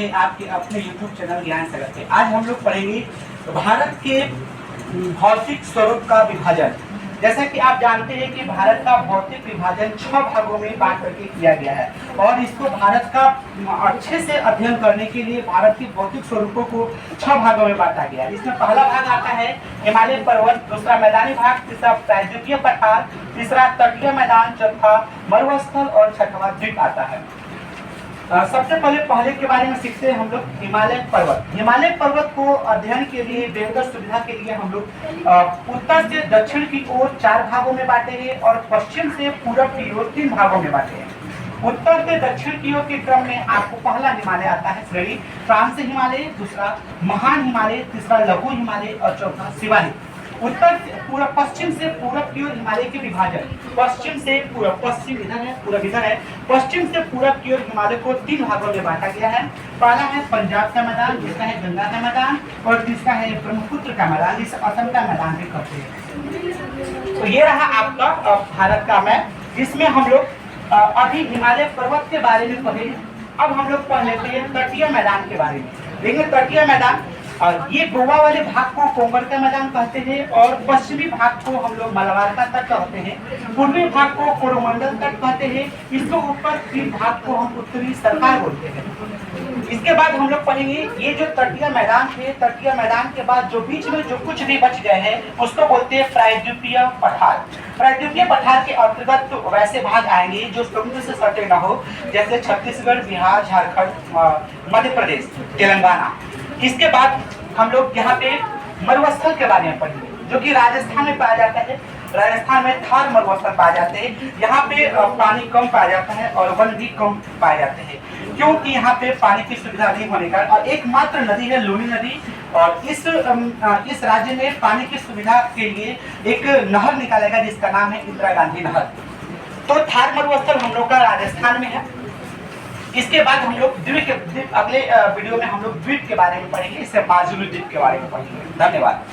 है आपके अपने YouTube चैनल ज्ञान सागर पे। आज हम लोग पढ़ेंगे भारत के भौतिक स्वरूप का विभाजन। जैसा कि आप जानते हैं कि भारत का भौतिक विभाजन 6 भागों में बांट करके किया गया है और इसको भारत का अच्छे से अध्ययन करने के लिए भारत के भौतिक स्वरूपों को 6 भागों में बांटा गया है। इसमें पहला भाग आता है हिमालय पर्वत, दूसरा मैदानी भाग, तीसरा प्रायद्वीपीय पठार, तीसरा तटीय मैदान, चौथा मरुस्थल और छठवां द्वीप आता है। सबसे पहले के बारे में सीखते हैं हम लोग हिमालय पर्वत। हिमालय पर्वत को अध्ययन के लिए बेहतर सुविधा के लिए हम लोग उत्तर से दक्षिण की ओर 4 भागों में बांटे हैं और पश्चिम से पूरब की ओर 3 भागों में बांटे हैं। उत्तर से दक्षिण की ओर के क्रम में आपको पहला हिमालय आता है श्रेणी फ्रांस हिमालय, दूसरा महान हिमालय, तीसरा लघु हिमालय और चौथा शिवालिक। उत्तर पूरब पश्चिम से पूरब की ओर हिमालय के विभाजन, पश्चिम से पूरब, पश्चिम इधर है, पूरब इधर है, पश्चिम से पूरब की ओर हिमालय को 3 भागों में बांटा गया है। पहला है पंजाब का मैदान, दूसरा है गंगा का मैदान और तीसरा है ब्रह्मपुत्र का मैदान, जिसे असम का मैदान भी कहते हैं। तो ये रहा आपका भारत का मैप, जिसमें हम लोग अभी हिमालय पर्वत के बारे में पढ़े। अब हम लोग पढ़ लेते हैं तटीय मैदान के बारे में। देखिए तटीय मैदान, और ये गोवा वाले भाग को कोंगड़ का मैदान कहते हैं और पश्चिमी भाग को हम लोग मलबार का तट कहते हैं, पूर्वी भाग को कोरोमंडल तट कहते हैं, इसके ऊपर की भाग को हम उत्तरी सरकार बोलते हैं। इसके बाद हम लोग पढ़ेंगे ये जो तटीय मैदान थे, तटीय मैदान के बाद जो बीच में जो कुछ भी बच गए हैं उसको बोलते हैं प्रायद्वीपीय पठार। प्रायद्वीपीय पठार के अंतर्गत तो वैसे भाग आएंगे जो समुद्र से सटे न हो, जैसे छत्तीसगढ़, बिहार, झारखंड, मध्य प्रदेश, तेलंगाना। इसके बाद हम लोग यहाँ पे मरुस्थल के बारे में पढ़ेंगे, जो कि राजस्थान में पाया जाता है। राजस्थान में थार मरुस्थल पाए जाते हैं। यहाँ पे पानी कम पाया जाता है और वन भी कम पाए जाते हैं, क्योंकि यहाँ पे पानी की सुविधा नहीं होने का। और एकमात्र नदी है लूनी नदी, और इस राज्य में पानी की सुविधा के लिए एक नहर निकालेगा जिसका नाम है इंदिरा गांधी नहर। तो थार मरुस्थल हम लोग का राजस्थान में है। इसके बाद हम लोग द्वीप, अगले वीडियो में हम लोग द्वीप के बारे में पढ़ेंगे, इससे माजुली द्वीप के बारे में पढ़ेंगे। धन्यवाद।